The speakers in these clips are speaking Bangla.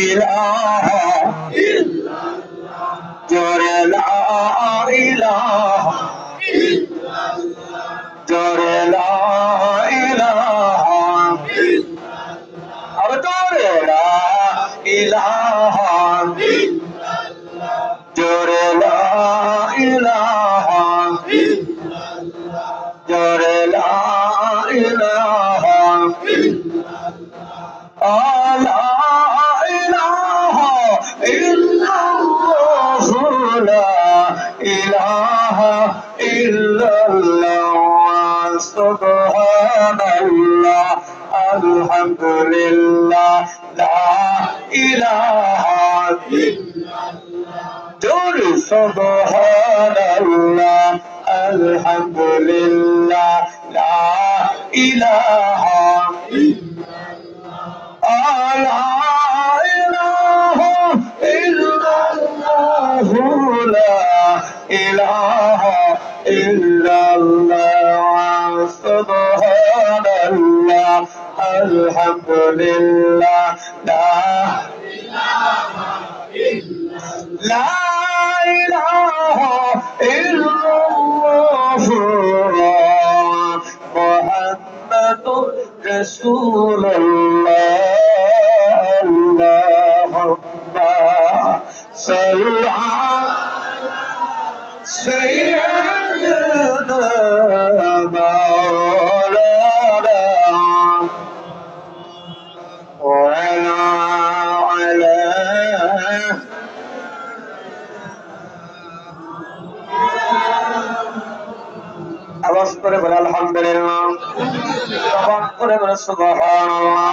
ইলাহা ইল্লাল্লাহ জোরে লা ইলাহা ইল্লাল্লাহ জোরে লা ইলাহা ইল্লাল্লাহ আর জোরে লা ইলাহা ইল্লাল্লাহ জোরে লা ইলাহা ইল্লাল্লাহ জোরে লা ইলাহা ইল্লাল্লাহ লা ইলাহা ইল্লাল্লাহ লা ইলাহা ইল্লাল্লাহ সুবহানাল্লাহ আলহামদুলিল্লাহ লা ইলাহা ইল্লাল্লাহ জোরে সুবহানাল্লাহ আলহামদুলিল্লাহ লা ইলাহা ইল্লাল্লাহ লা ইলাহা ইল্লাল্লাহ লা ইলাহা ইল্লাল্লাহ সুবহানাল্লাহ আলহামদুলিল্লাহ লা ইলাহা ইল্লাল্লাহ লা ইলাহা ইল্লাল্লাহ মুহাম্মাদুর রাসূলুল্লাহ আল্লাহুম্মা সাল্লি আলা সাইয়্যিদিনা মাওলানা ওয়া আলা আওয়াজ করে বলে আলহামদুলিল্লাহ জবান করে বলে সুবহানাল্লাহ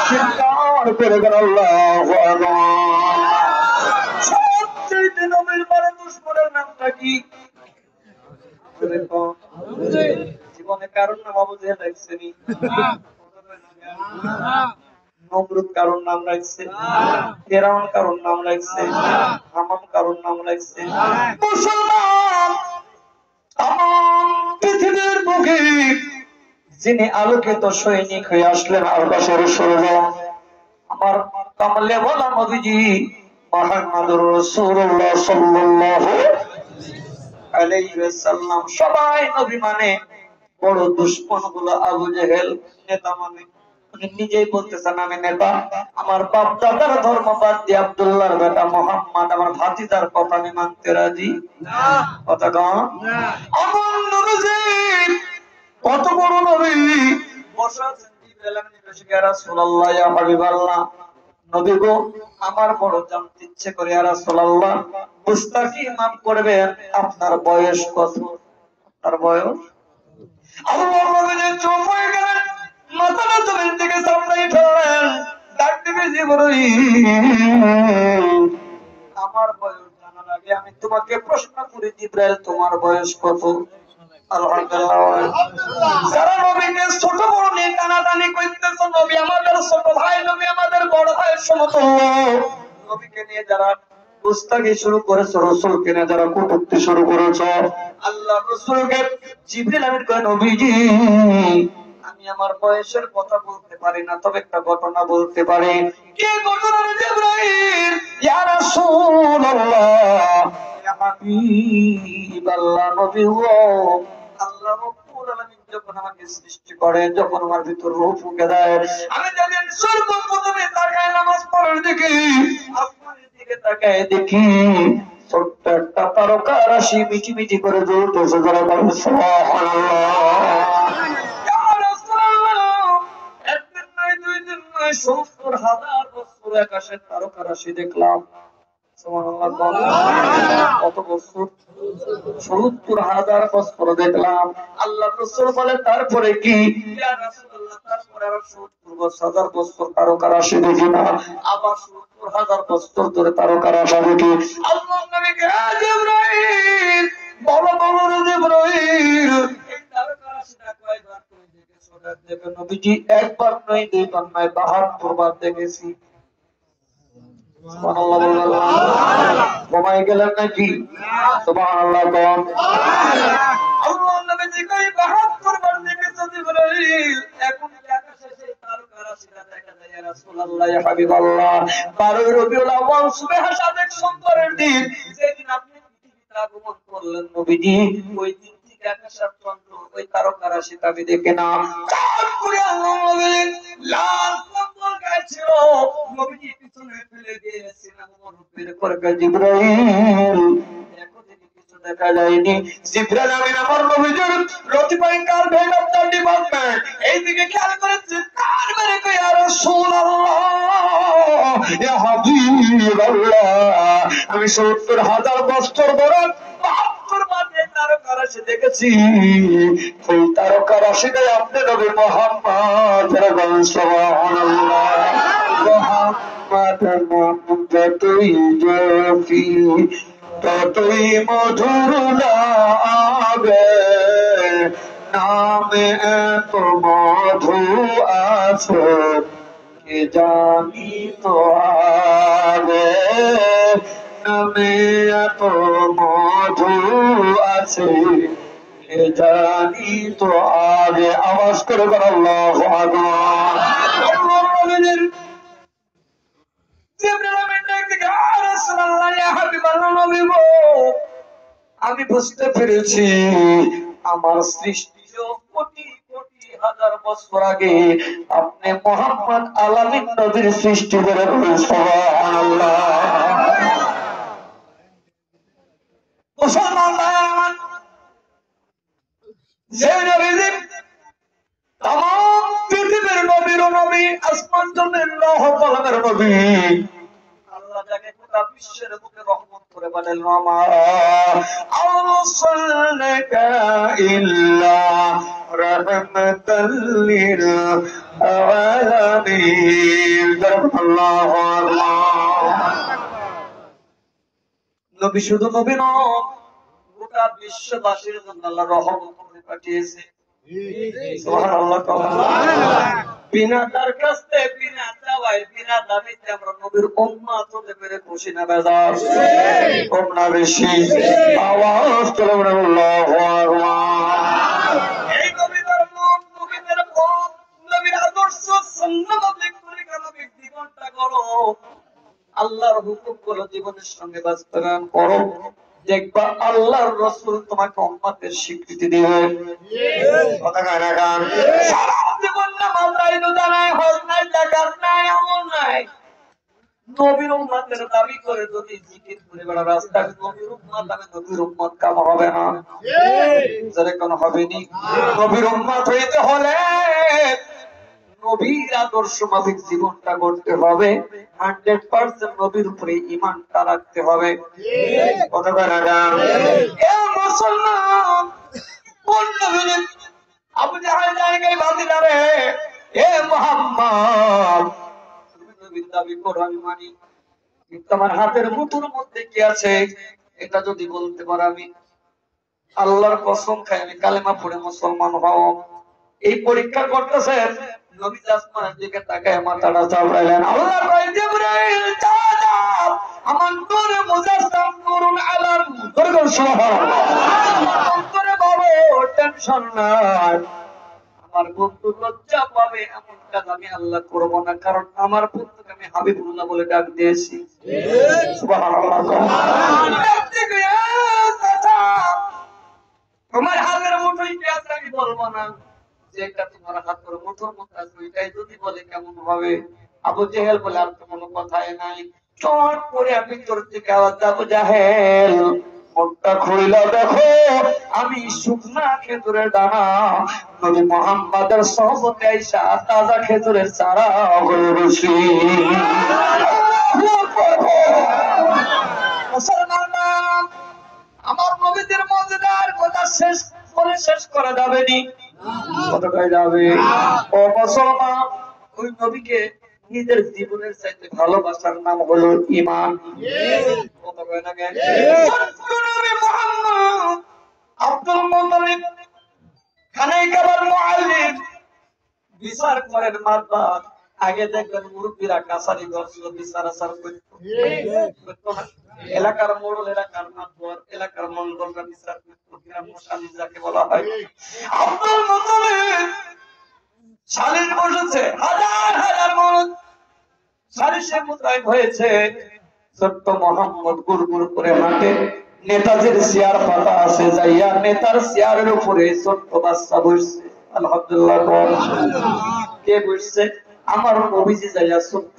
চিৎকার করে বলে আল্লাহু আকবার সবচেয়ে নবীর পরে দুশমনের নামটা কি জীবনে কারণ নাম আবু জেহেল রাখছেনি নমরুদ কারণ নাম রাখছে ফিরআউন কারণ নাম রাখছে হামান কারণ নাম রাখছে মুসলমান পৃথিবীর বুকে যিনি আলোকিত সৈনিক হয়ে আসলেন আকাশের সূর্য আমার কামলে বলা নবীজি মুহাম্মদুর রাসূলুল্লাহ সাল্লাল্লাহু আলাইহি ওয়াসাল্লাম সবাই নবী মানে বড় দুশমন গুলো আবু জেহেল নেতা মানে নিজেই বলতেছেন আমি নেতা আমার বাপ দাদার ধর্ম বাদ দিয়ে আব্দুল্লাহর বেটা মোহাম্মদ আমার ভাতিজার কথা আমি মানতে রাজি না কথা কন না আমার নবী কত বড় নবী বসা জিবরাইল আমিন বসে ইয়া রাসূলুল্লাহ ইয়া হাবিবাল্লাহ নবী গো আমার বড় জানতে ইচ্ছে করে ইয়া রাসূলুল্লাহ মুস্তাকি মাফ করবেন আপনার বয়স কত আপনার বয়স আল্লাহর নবী চুপ হয়ে গেলেন মাথাটা জমিন থেকে সামনেই ফেললেন ডাক দিবে জিবরাইল আমার বয়স জানার আগে আমি তোমাকে প্রশ্ন করি জিবরাইল তোমার বয়স কত আলহামদুলিল্লাহ যারা নবীকে ছোট বড় নিয়ে টানাটানি করতেছে নবী আমাদের ছোট ভাই নবী আমাদের বড় ভাইয়ের সমতুল্য নবীকে নিয়ে যারা গুস্তাখি শুরু করেছে রাসূলকে নিয়ে যারা কটূক্তি শুরু করেছে আল্লাহ রাসূলকে জিবরাইল আমিন কয় নবীজি আমি আমার বয়সের কথা বলতে পারি না তবে একটা ঘটনা বলতে পারি কি ঘটনা জিবরাইল ইয়া রাসূলুল্লাহ ইয়া হাবিবাল্লাহ নবী ও আল্লাহ রাব্বুল আলামিন যখন আমাকে সৃষ্টি করেন যখন আমার ভিতর রূহ ফুঁকে দেয় আমি যখন সর্বপ্রথমে তাকায় নামাজ পড়ার দিকে আসমানের দিকে তাকায় দেখি ছোট্ট একটা তারকা রাশি মিটি মিটি করে জ্বলতেছে যারা বলেন সুবহানাল্লাহ ৭০,০০০ বছর আকাশের তারকা রাশি দেখলাম কত বছর ৭০,০০০ বছর দেখলাম আল্লাহ রাসূল বলে তারপরে কি ইয়া রাসূলুল্লাহ তারপরে আর ৭০,০০০ বছর তারকা রাশি দেখি না আবার ৭০,০০০ বছর ধরে তারকা রাশি দেখি আল্লাহর নবীকে জিবরাইল বলো বলো জিবরাইল এই তারকা রাশিটা কয়বার তুমি দেখেছো দেখো নবীজি একবার নয় দুইবার নয় ৭২ বার দেখেছি সুবহানাল্লাহ বললাম ঘুমাই গেলেন নাকি সুবহানাল্লাহ কোন আল্লাহর নবী কই ৭২ বার দেখেছো জিবরাইল এখন কি আকাশে সেই তারকা হাসিটা দেখা যায় ইয়া রাসূলুল্লাহ ইয়া হাবিবাল্লাহ 12 রবিউল আউয়াল সুবহ সাদেক সোমবারের দিন যেদিন আপনি পৃথিবীতে আগমন করলেন নবীজি ওই দিন থেকে আকাশের চন্দ্র ওই তারকা রাশিটা আমি দেখে না চাঁদ করে আল্লাহ নবীর লাল কম্বল গায়ে ছিল নবীজি পিছনে ফেলে দিয়েছিলেন মরুভূমির করে জিবরাইল দেখা যায়নি জিবরাইল আমিন আমার নবীজির রতিবাইকার হেড অফ দ্য ডিপার্টমেন্ট এইদিকে খেয়াল করেছে কার মেরে কই ইয়া রাসূলুল্লাহ ইয়া হাবিবাল্লাহ আমি ৭০,০০০ বছর ধরে ৭২ মাসে তারকা রাশি দেখেছি ওই তারকা রাশিটাই আপনি নবী মুহাম্মদ সুবহানাল্লাহ মুহাম্মদ যতই জফি ততই মধুর লাগে নামে এত মধু আছে কে জানি তো আগে নামে এত মধু আছে কে জানি তো আগে আওয়াজ করে বল আল্লাহু আকবার আল্লাহর নবীর আমি বুঝতে পেরেছি আমার সৃষ্টি কোটি কোটি হাজার বছর আগে আপনি মুহাম্মদ আলামিন নবীর সৃষ্টি করে সুবহানাল্লাহ মুসলমান যে নবী তামাম পৃথিবীর নবীর নবী আসমান জমিন লৌহ কলমের নবী আল্লাহ যাকে গোটা বিশ্বের বুকে রহমত করে বলেন মা আরসালনাকা ইল্লা রাহমাতাল লিল আলামিন আল্লাহু আকবার নবী শুধু নবী নয় গোটা বিশ্ববাসীর জন্য আল্লাহ রহমত করে পাঠিয়েছে সুবহানাল্লাহ বিনা দরখাস্তে বিনা চাওয়ায় বিনা দাবিতে আমরা নবীর উম্মত হতে পেরে খুশি না বেজার কম না বেশি আওয়াজ করে বলেন আল্লাহু আকবার এই নবীর মত নবীর পথ নবীর আদর্শ সুন্নাত করে নবীর জীবনটা করো আল্লাহর হুকুম গুলো জীবনের সঙ্গে বাস্তবায়ন করো দেখবা আল্লাহর রাসূল তোমাকে উম্মতের স্বীকৃতি দিবে কথা কয় না গান সারা জীবন নামাজ নাই রোজা নাই হজ নাই যাকাত নাই আমল নাই নবীর উম্মতের দাবি করে যদি জিকির করে বড় রাস্তা নবীর উম্মত আমি নবীর উম্মত কাম হবে না যারা কোন হবে নি নবীর উম্মত হইতে হলে নবীর আদর্শ মাফিক জীবনটা করতে হবে 100% নবীর উপরে ঈমানটা রাখতে হবে কথা বলা যায় এ মুসলমান কোন নবী আবু জাহেল জায়গায় বাঁধি রে এ মুহাম্মদ তুমি নবীর দাবি করো আমি মানি কিন্তু আমার হাতের মুঠোর মধ্যে কি আছে এটা যদি বলতে পারো আমি আল্লাহর কসম খাই আমি কালেমা পড়ে মুসলমান হও এই পরীক্ষা করতেছে নবী আসমানের দিকে তাকায় মাথাটা চাপড়াইলেন আল্লাহ কয় জিবরাইল যা আমার নূরে মুজাসসাম নূরুন আলা নূর সুবহানাল্লাহ অন্তরে বড় টেনশন নাই আমার বন্ধু লজ্জা পাবে এমন কাজ আমি আল্লাহ করব না কারণ আমার বন্ধুকে আমি হাবিবুল্লাহ বলে ডাক দিয়েছি সুবহানাল্লাহ তোমার হাতের মুঠোয় কি আছে আমি বলবো না যেটা তোমার হাতের মুঠোর মধ্যে আছে ওইটাই যদি বলে কেমন হবে আবু জাহেল বলে আর তো কোনো কথাই নাই চট করে আমি তোর থেকে আওয়াজ আবু জাহেল মুখটা খুইলা দেখো আমি শুকনা খেজুরের দানা নবী মুহাম্মদের সহবতে আইসা তাজা খেজুরের চারা হয়ে বসি মুসলমান আমার নবীদের মর্যাদার কথা শেষ করে শেষ করা যাবে নি কতটাই যাবে ও মুসলমান ওই নবীকে নিজের জীবনের চাইতে ভালোবাসার নাম হলো ঈমান কত কয় না কেন নবী মুহাম্মদ আব্দুল মুত্তালিব খানায় কাবার মুআল্লিম বিচার করেন মারবার আগে দেখবেন মুরব্বীরা কাছারি গছল বিচার আচার করতো এলাকার মোড়ল এলাকার মাতবর এলাকার মন্ডলরা বিচার করতো গ্রাম মুসাল্লি যাকে বলা হয় আব্দুল মুত্তালিব সালিশ বসেছে, হাজার হাজার মানুষ সালিশে মুদ্রায় হয়েছে। ছোট্ট মোহাম্মদ গুড়গুড় করে হাঁটে, নেতাজির চেয়ার পাতা আছে, যাইয়া নেতার চেয়ারের উপরে ছোট্ট বাচ্চা বসছে। আলহামদুলিল্লাহ। কে বসছে? আমার নবীজি। যাইয়া ছোট্ট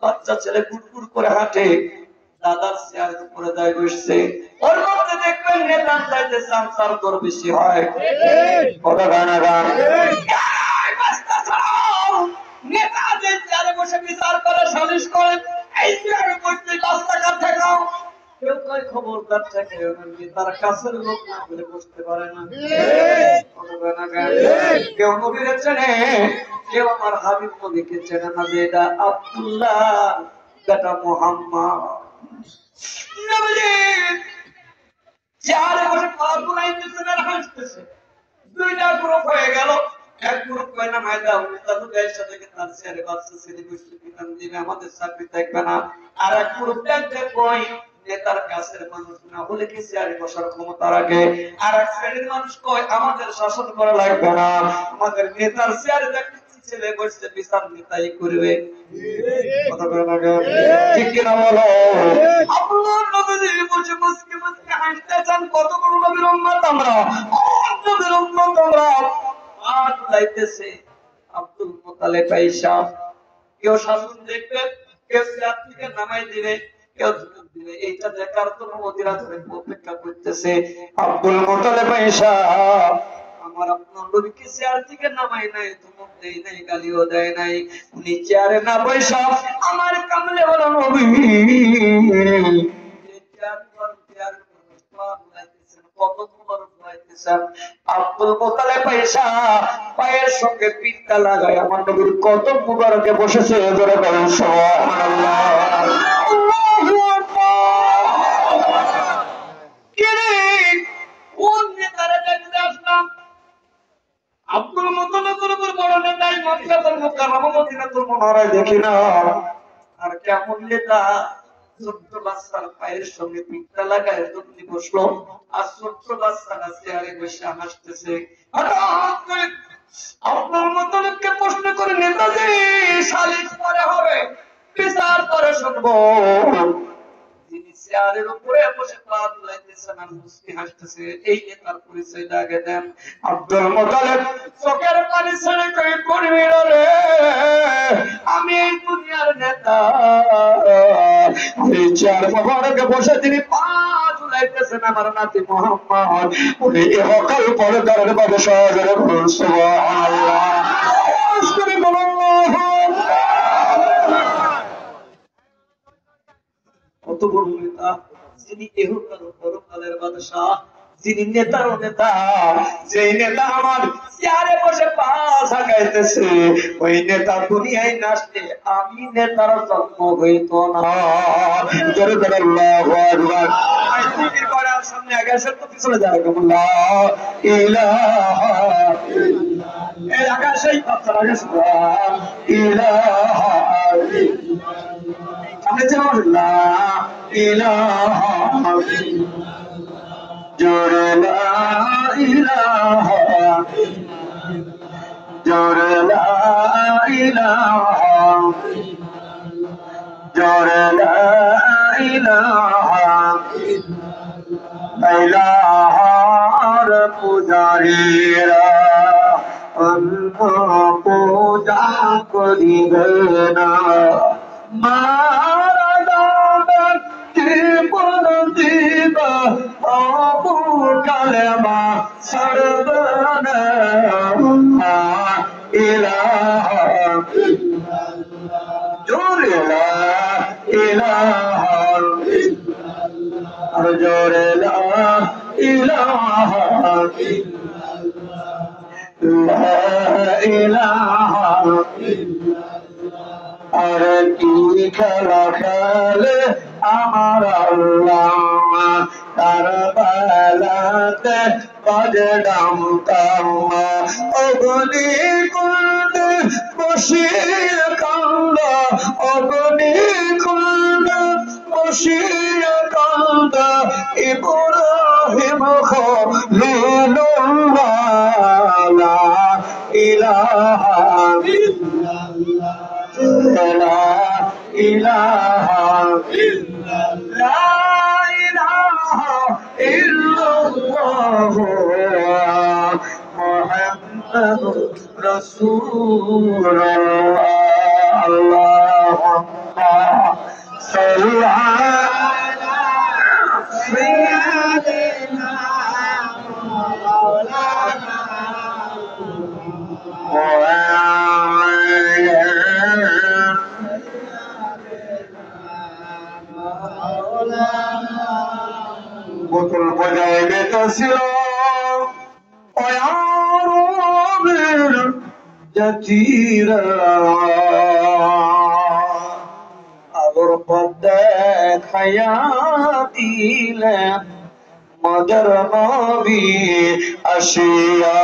বাচ্চা ছেলে গুড়গুড় করে হাঁটে, দাদার চেয়ারের উপরে যায় বসছে। ওর মধ্যে দেখবেন নেতার চাইতে চামচার দর বেশি হয়। কথা গানা গান নেতা যে চেয়ারে বসে বিচার করে, সালিশ করে, এই চেয়ারে বসতে 5 টাকা ঠেকাও। কেউ কয় খবরদার ঠেকে, তার কাছের লোক না বলে বসতে পারে না। কেউ নবীরে চেনে, কেউ আমার হাবিব নবীকে চেনে না, যে এটা আব্দুল্লাহ বেটা মুহাম্মদ। চেয়ারে বসে পা ঘুরাইতেছেন আর হাসতেছে। 2টা গ্রুপ হয়ে গেল। এক গ্রুপ কয় না মাইদা দাদু গায়ের সাথে তার চেয়ারে বাচ্চা ছেলে বসে বিধান দিবে, আমাদের চাকরি থাকবে না। আর এক গ্রুপ দেখবে কয় নেতার কাছের মানুষ না হলে কি চেয়ারে বসার ক্ষমতা রাখে। আর এক শ্রেণীর মানুষ কয় আমাদের শাসন করা লাগবে না, আমাদের নেতার চেয়ারে দেখতে ছেলে বসে বিচার নেতাই করবে। কথা বলে না ঠিক কিনা বলো? আল্লাহ নবী বসে মুসকে মুসকে হাসতে চান। কত বড় নবীর উম্মত আমরা, নবীর উম্মত আমরা। হাত লাইতেছে আব্দুল মুতালিব আয়েশা। কেউ শাসন দেখবে, কেউ চেয়ার থেকে নামাই দিবে, কেউ ধমক দিবে। এইটা দেখার জন্য ওদিরা ধরে অপেক্ষা করতেছে। আব্দুল মুতালিব আয়েশা আমার আপনার নবীকে চেয়ার থেকে নামাই নাই, ধমক দেয় নাই, গালিও দেয় নাই। উনি চেয়ারে না বসা আমার কামলে বলো নবী আব্দুল মুতালিব আয়েশা পায়ের সঙ্গে পিঠটা লাগায় আমার নবীর কদম মুবারকে বসেছে। জোরে বলেন সুবহানাল্লাহ। আল্লাহু আকবার। কোন নেতারে দেখতে আসলাম? আব্দুল মুতালিবের উপর বড় নেতাই মক্কাতুল মুকাররমা মদিনাতুল মুনাওয়ারায় দেখি না। আর কেমন নেতা? ছোট্ট বাচ্চার পায়ের সঙ্গে পিঠটা লাগায় যখনই বসলো, আর ছোট্ট বাচ্চারা চেয়ারে বসে হাসতেছে। হঠাৎ করে আব্দুল মুতালিবকে প্রশ্ন করে, নেতাজি সালিশ পরে হবে, বিচার পরে শুনবো। যিনি চেয়ারের উপরে বসে পা দুলাইতেছেন আর মুস্কি হাসতেছে, এই নেতার পরিচয়টা আগে দেন। আব্দুল মুতালিব চোখের পানি ছেড়ে কই করবি রে, আমি এই দুনিয়ার নেতা। এই চেয়ার মোবারকে বসে তিনি পা দুলাইতেছেন আমার নাতি মুহাম্মদ। উনি ইহকাল পরকালের বাদশা। জোরে বলুন সুবহানাল্লাহ। আজকে বলুন কত বড় নেতা, যিনি ইহকাল পরকালের বাদশা, যিনি নেতারও নেতা। যে নেতা আমার চেয়ারে বসে পা ঝাঁকাইতেছে, ওই নেতা দুনিয়ায় না আসলে আমি নেতার জন্ম হইত না। জোরে জোরে আল্লাহু আকবার। আইসিটির পরে সামনে আগে এসে তো পিছনে যায় লা ইলাহা ইল্লাল্লাহ। এই আকাশেই বাচ্চারা গেছে ইলাহা ইল্লাল্লাহ। সামনে ছিল লা ইলাহা জোরে লা ইলাহা জোরে লা ইলাহা জোরে লা ইলাহা ইলাহার পূজারীরা অন্য পূজা করিবে না। মারা দাদার জীবন দিবা আবু কালেমা ছাড়বে না। ইলাহা জোরে লা ইলাহা আর জোরে লা ইলাহা লা ইলাহা আর কি খেলা খেলে আমার আল্লাহ। কারবালাতে বাজে ডামকাম অগ্নি কুণ্ড বসিয়ে কান্দ, অগ্নি কুণ্ড বসিয়ে কান্দ ইব্রাহিম খলিলুল্লাহ। লা ইলাহা লা ইলাহা লা ইলাহা ইল্লাল্লাহ মুহাম্মাদুর রাসূলুল্লাহ আল্লাহুম্মা সাল্লি আলা সাইয়্যিদিনা মাওলানা বোতল বজায় বেতেছিল অয়ারবের জাতিরা আগর পথ দেখাইয়া দিলেন মদর নবী আসিয়া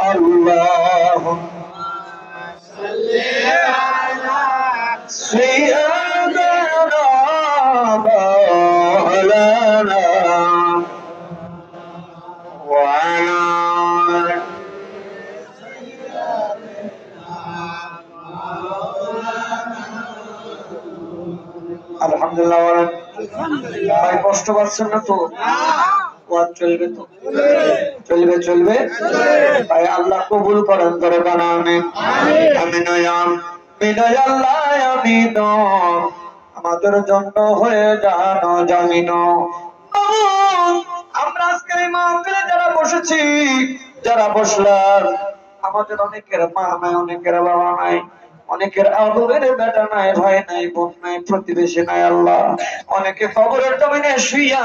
আল্লাহুম্মা সাল্লি আলা সাইয়্যিদিনা মাওলানা ওয়া আলা আলহামদুলিল্লাহ ভাই কষ্ট পাচ্ছেন না তো ওয়াজ চলবে তো চলবে চলবে ভাই আল্লাহ কবুল করেন করে বানাবেন আমিন বিনয় আল্লাহ আমিন আমাদের জন্য হয়ে জানো জামিন আমরা আজকে এই মাহফিলে যারা বসেছি যারা বসলাম আমাদের অনেকের মা নাই অনেকের বাবা নাই অনেকের আদরের বেটা নাই ভাই নাই বোন নাই প্রতিবেশী নাই আল্লাহ অনেকে কবরের জমিনে শুইয়া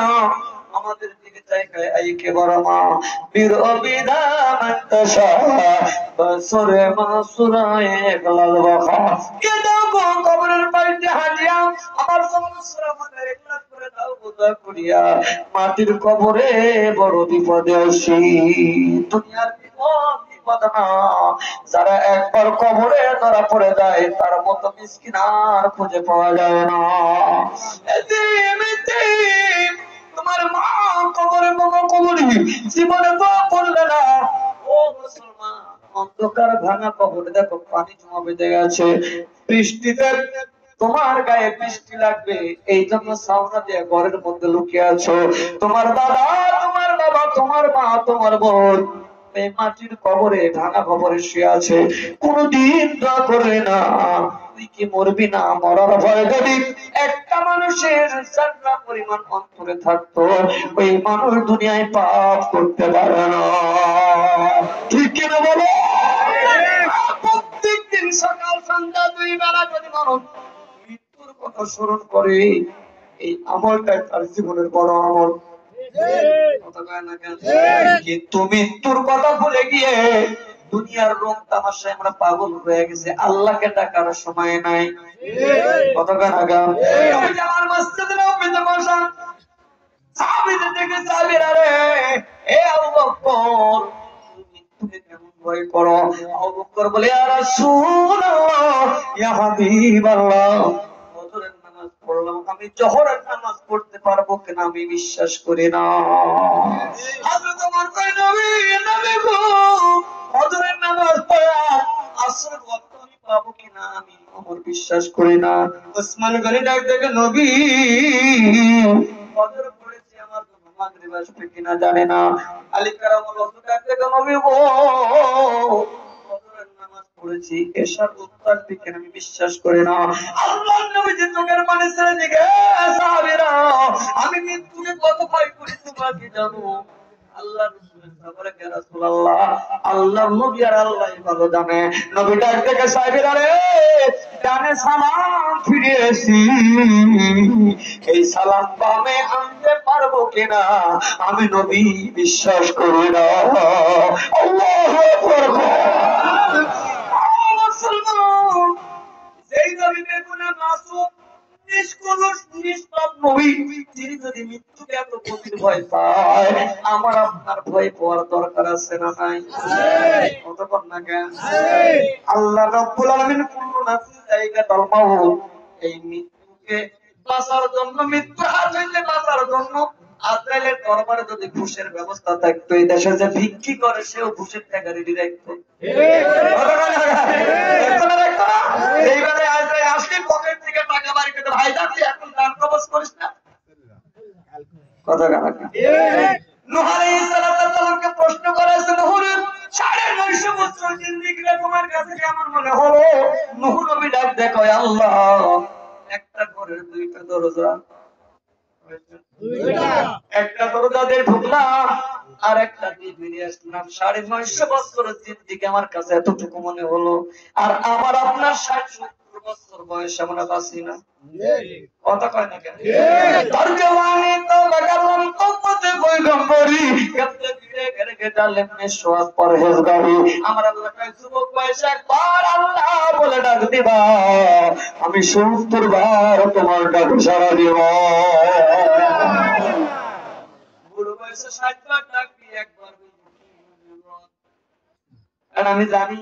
আমাদের দিকে জায়গায় আইকে বড় মা বীর অবিদামন্তশা বসরে মাসুরায়ে গলাল বাখা কে দাও গো কবরের বাড়িতে হাজিয়া আমার সমস্ত আমাদের একলা করে দাও বোঝা করিয়া মাটির কবরে বড় বিপদে আসি দুনিয়ার বিপদ না যারা একবার কবরে ধরা পড়ে যায় তার মতো মিসকিন আর খুঁজে পাওয়া যায় না তোমার মা কবরে বাবা কবরে জীবনে দোয়া করলে না ও মুসলমান অন্ধকার ভাঙা কবরে দেখো পানি জমা বেঁধে গেছে বৃষ্টিতে তোমার গায়ে বৃষ্টি লাগবে এই জন্য সাউনা দিয়ে ঘরের মধ্যে লুকিয়ে আছো তোমার দাদা তোমার বাবা তোমার মা তোমার বোন এই মাটির কবরে ভাঙা কবরে শুয়ে আছে কোনদিন দোয়া করবে না তুই কি মরবি না মরার ভয় যদি একটা মানুষের জান্নাত পরিমাণ অন্তরে থাকতো ওই মানুষ দুনিয়ায় পাপ করতে পারে না ঠিক কিনা বলো প্রত্যেকদিন সকাল সন্ধ্যা দুই বেলা যদি মানুষ মৃত্যুর কথা স্মরণ করে এই আমলটাই তার জীবনের বড় আমল কিন্তু মৃত্যুর কথা ভুলে গিয়ে দুনিয়ার রং তামাশায় আমরা পাগল হয়ে গেছে আল্লাহকে ডাকার সময় নাই কতক্ষণ আগা আমার মসজিদে নববীতে বসা সাহাবীদের দেখে সাহাবীরা রে এ আবু বকর মৃত্যুকে কেমন ভয় করো আবু বকর বলে ইয়া রাসূলুল্লাহ ইয়া হাবিবাল্লাহ ফজরের নামাজ পড়লাম আমি জোহরের নামাজ পড়তে পারবো কিনা আমি বিশ্বাস করি না হযরত ওমর কয় নবী নবী গো ফজরের নামাজ পড়া আসরের ওয়াক্ত আমি পাবো কিনা আমি ওমর বিশ্বাস করি না ওসমান গনি ডাক দেখে নবী ফজর পড়েছি আমার মাগরিব আসবে কিনা জানে না আলী কারামুল্লাহ ডাক দেখে নবী গো ফজরের নামাজ পড়েছি এশার উত্তর দিকে আমি বিশ্বাস করি না আল্লাহর নবী যে চোখের পানি ছেড়ে দিকে সাহাবীরা আমি মৃত্যুকে কত ভয় করি তোমরা কি জানো আল্লাহ রাসূলের সাবরে কে রাসূলুল্লাহ আল্লাহর নবী আর আল্লাহই ভালো জানে নবী ডাক দেখে সাহাবীরা রে ডানে সালাম ফিরিয়েছি এই সালাম বামে আনতে পারবো কিনা আমি নবী বিশ্বাস করি না আল্লাহু আকবার মুসলমান যেই নবী বেগুনা মাসুম নিষ্কলুষ নিষ্পাপ নবী তিনি যদি মৃত্যুকে এত গভীর ভয় পায় আমার আপনার ভয় পাওয়ার দরকার আছে না নাই কতক্ষণ না কেন আল্লাহ রাব্বুল আলামিন কুল্লু নাফসিন যায়িকাতুল মাউত এই মৃত্যুকে বাঁচার জন্য মৃত্যুর হাত হইতে বাঁচার জন্য আজরাইলের দরবারে যদি ঘুষের ব্যবস্থা থাকতো, এই দেশে যে ভিক্ষি করে সেও ঘুষের টাকা রেডি রাখতো। এইবারে আজরাইল আসলে পকেট থেকে টাকা বাড়ি পেতে, ভাই যাচ্ছি এখন দান কবজ করিস না। কথা নূহ আলাইহিস সালামকে প্রশ্ন করেছে, নূহ 950 বছর জিন্দেগি তোমার কাছে কেমন মনে হলো? নূহ নবী ডাক দেখো, আল্লাহ একটা ঘরের দুইটা দরজা, একটা দরজা দিয়ে ঢুকলাম আর একটা দিয়ে বেরিয়ে আসলাম। 950 বছরের জিন্দেগি আমার কাছে এতটুকু মনে হলো। আর আমার আপনার 60-70 বছর বয়স আমরা বাঁচি না। কথা কয় না কেন? তার জওয়ানি তো লাগালাম কপতে পয়গম্বরি, কপতে ফিরে ঘরে গেলাম মেশওয়াত পরহেজগারি। আমার আল্লাহ কয় যুবক বয়সে একবার আল্লাহ বলে ডাক দিবা, আমি 70 বার তোমার ডাক সাড়া দিব। বুড়ো বয়সে 60 বার ডাক দিয়ে একবার আর আমি জানি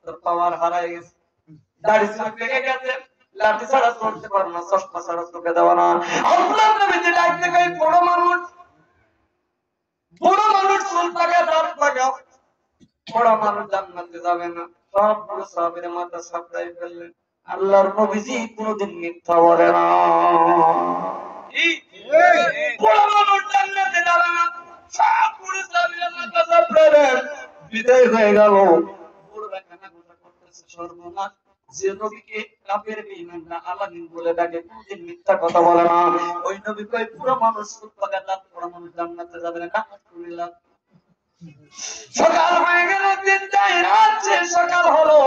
তোর পাওয়ার হারায় গেছে, দাড়ি চুল পেকে গেছে, লাঠি ছাড়া চলতে পারো না, চশমা ছাড়া চোখে দেওয়া না। আল্লাহর নবী যে ডাকতে কই, বড় মানুষ চুল পাকা দাঁত পাকা, বড় মানুষ জান্নাতে যাবে না। সব বড় সাহাবীর মাথা সাপড়াই ফেললেন। আল্লাহর নবীজি কোনদিন মিথ্যা বলে না। বড় মানুষ জান্নাতে যাবে না, সব বড় সাহাবীর মাথা সাপড়ালেন। বিদায় হয়ে গেল। বড়রা কান্না করতেছে, সর্বনাশ, যে নবীকে কাফের বেঈমান না আলামিন বলে ডাকে কোনদিন মিথ্যা কথা বলে না। ওই নবী কয় পুরো মানুষ সুতপাকা দাঁত পড়া মানুষ জান্নাতে যাবে না। আলহামদুলিল্লাহ। সকাল হয়ে গেল, দিনটাই রাত শেষ, সকাল হলো।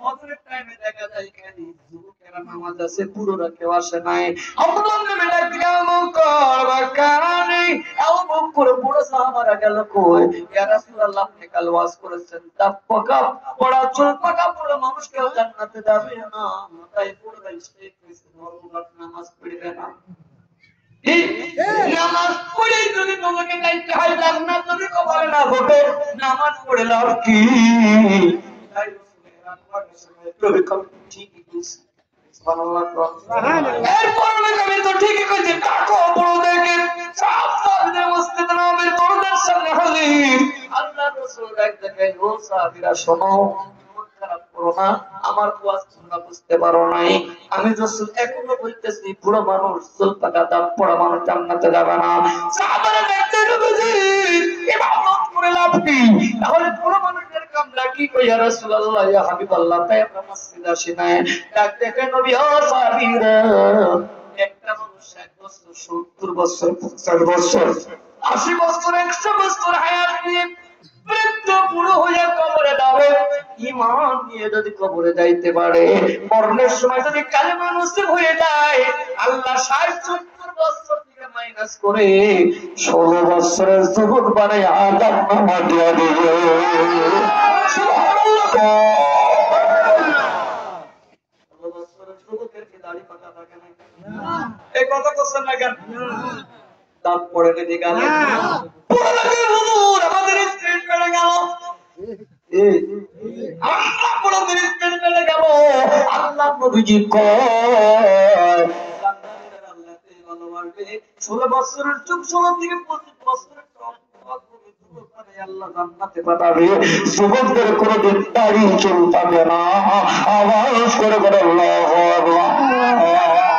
ফজরের টাইমে দেখা যায় খালি যুবকেরা নামাজ আছে, পুরোরা কেউ আসে নাই। আল্লাহ নবী ডাকলেন, আবু বকর বাকারানি, আবু বকর পুরো সাহাবারা গেল কই? ইয়া রাসূলুল্লাহ, আপনি কাল ওয়াজ করেছেন দাঁত পাকা পড়া চুল পাকা পুরো মানুষ কেউ জান্নাতে যাবে না, তাই পুরো স্টেজ হইছে, নামাজ পড়বে না। নামাজ পড়ে যদি তোমাকে গাইতে হয় জান্নাত যদি কপালে না ঘটে, নামাজ পড়ে লাভ কি? এরপর আমি তো ঠিকই কইছি, ডাকো বড়দেরকে, সব সাহাবীদের মসজিদ নববীর দরজার সামনে হাজির। আল্লাহর রাসূল ডাক দেয়, ও সাহাবীরা শোনো, খারাপ করো না, আমার ওয়াজ তোমরা বুঝতে পারো নাই। আমি রাসূল এখনো বলতেছি, বুড়ো মানুষ চুল পাকা দাঁত পড়া মানুষ জান্নাতে যাবে না। সাহাবারা দেখতে নবীজি ইবাদত করে লাভ কি? তাহলে বুড়ো মানুষের কামলা কি? কই ইয়া রাসূলুল্লাহ, ইয়া হাবিবাল্লাহ, তাই আমরা মসজিদে আসি না। ডাক দেখে নবী, ও সাহাবীরা, একটা মানুষ 60 বছর, 70 বছর, 50 বছর, 80 বছর, 100 বছর হায়াত নিয়ে বৃদ্ধ বুড়ো হয়ে কবরে যাবে, ঈমান নিয়ে যদি কবরে যাইতে পারে, মরণের সময় যদি কালেমা নসিব হয়ে যায়, আল্লাহ 60-70 বছর থেকে মাইনাস করে 16 বছরের যুবক বানায় জান্নাত দিয়ে দিবে। সুবহানাল্লাহ। 16 বছরের যুবকের কি দাড়ি পাকা থাকে না? এই কথা বলছেন না কেন? দাঁত পড়ে দিদি গালে পুরো লাগে হুজুর, আমাদের স্পিড বেড়ে গেল। আল্লাহ পুরো স্পিড বেড়ে গেল। আল্লাহ নবীজি কয়, জান্নাতের আল্লাহকে ভালোবাসবে। 16 বছরের যুগ, 16 থেকে 25 বছরের আল্লাহ জান্নাতে পাঠাবে। যুবকদের কোনদিন দাড়ি চুল পাবে না। আওয়াজ করে বলে আল্লাহু আকবার।